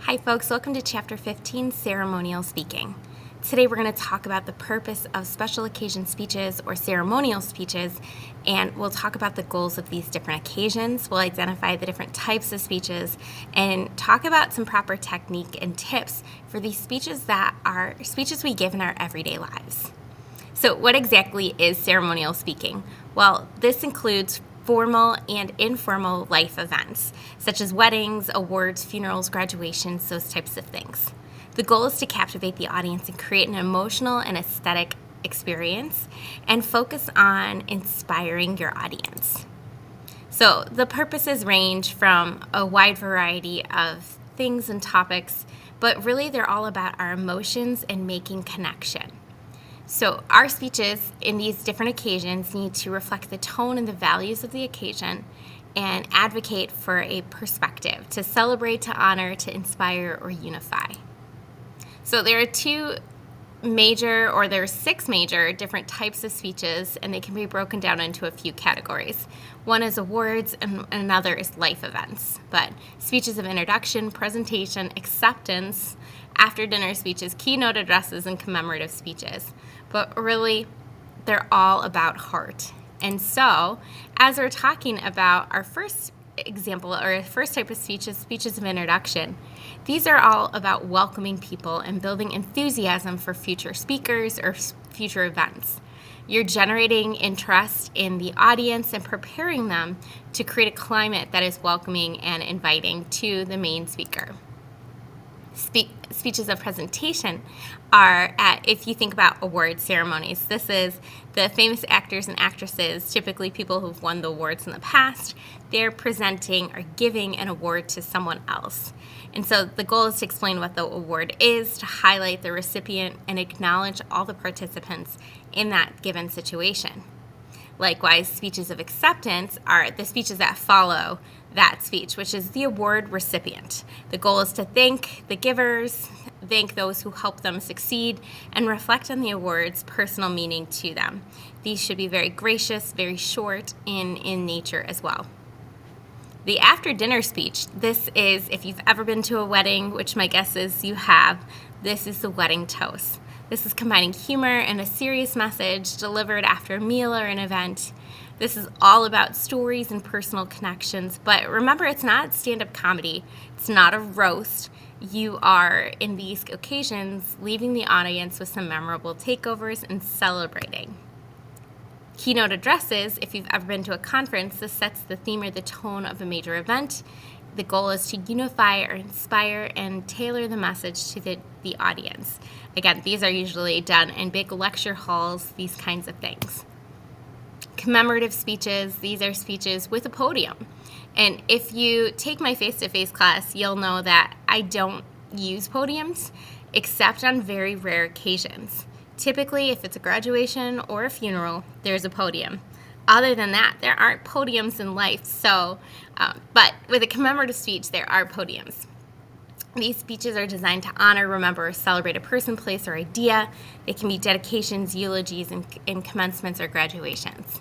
Hi folks, welcome to Chapter 15, Ceremonial Speaking. Today we're going to talk about the purpose of special occasion speeches or ceremonial speeches, and we'll talk about the goals of these different occasions. We'll identify the different types of speeches and talk about some proper technique and tips for these speeches that are speeches we give in our everyday lives. So what exactly is ceremonial speaking? Well, this includes formal and informal life events, such as weddings, awards, funerals, graduations, those types of things. The goal is to captivate the audience and create an emotional and aesthetic experience and focus on inspiring your audience. So the purposes range from a wide variety of things and topics, but really they're all about our emotions and making connection. So our speeches in these different occasions need to reflect the tone and the values of the occasion and advocate for a perspective to celebrate, to honor, to inspire, or unify. So there are six major different types of speeches, and they can be broken down into a few categories. One is awards, and another is life events. But speeches of introduction, presentation, acceptance, after dinner speeches, keynote addresses, and commemorative speeches. But really, they're all about heart. And so, as we're talking about our first example, or our first type of speeches of introduction, these are all about welcoming people and building enthusiasm for future speakers or future events. You're generating interest in the audience and preparing them to create a climate that is welcoming and inviting to the main speaker. Speeches of presentation are, if you think about award ceremonies, this is the famous actors and actresses, typically people who've won the awards in the past. They're presenting or giving an award to someone else. And so the goal is to explain what the award is, to highlight the recipient, and acknowledge all the participants in that given situation. Likewise, speeches of acceptance are the speeches that follow that speech, which is the award recipient. The goal is to thank the givers, thank those who helped them succeed, and reflect on the award's personal meaning to them. These should be very gracious, very short in nature as well. The after-dinner speech, this is, if you've ever been to a wedding, which my guess is you have, this is the wedding toast. This is combining humor and a serious message delivered after a meal or an event. This is all about stories and personal connections, but remember, it's not stand-up comedy. It's not a roast. You are, in these occasions, leaving the audience with some memorable takeovers and celebrating. Keynote addresses, if you've ever been to a conference, this sets the theme or the tone of a major event. The goal is to unify or inspire and tailor the message to the audience. Again, these are usually done in big lecture halls, these kinds of things. Commemorative speeches, these are speeches with a podium. And if you take my face-to-face class, you'll know that I don't use podiums except on very rare occasions. Typically, if it's a graduation or a funeral, there's a podium. Other than that, there aren't podiums in life. But with a commemorative speech, there are podiums. These speeches are designed to honor, remember, or celebrate a person, place, or idea. They can be dedications, eulogies, and commencements or graduations.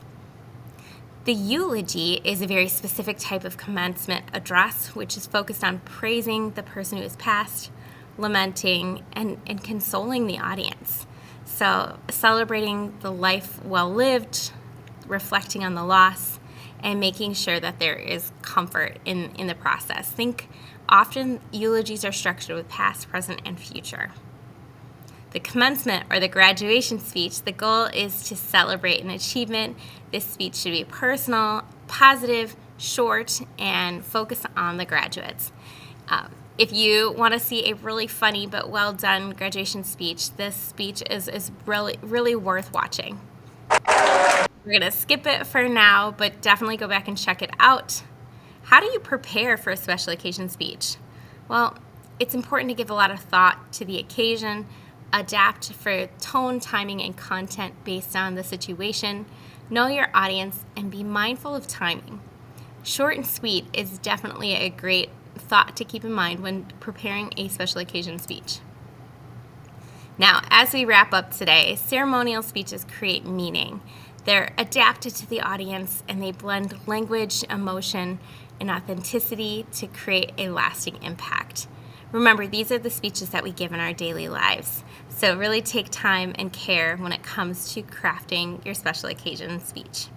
The eulogy is a very specific type of commencement address, which is focused on praising the person who has passed, lamenting, and consoling the audience. So celebrating the life well lived, reflecting on the loss, and making sure that there is comfort in the process. Often eulogies are structured with past, present, and future. The commencement or the graduation speech, the goal is to celebrate an achievement. This speech should be personal, positive, short, and focus on the graduates. If you want to see a really funny but well done graduation speech, this speech is really, really worth watching. We're going to skip it for now, but definitely go back and check it out. How do you prepare for a special occasion speech? Well, it's important to give a lot of thought to the occasion, adapt for tone, timing, and content based on the situation, know your audience, and be mindful of timing. Short and sweet is definitely a great thought to keep in mind when preparing a special occasion speech. Now, as we wrap up today, ceremonial speeches create meaning. They're adapted to the audience, and they blend language, emotion, and authenticity to create a lasting impact. Remember, these are the speeches that we give in our daily lives. So really take time and care when it comes to crafting your special occasion speech.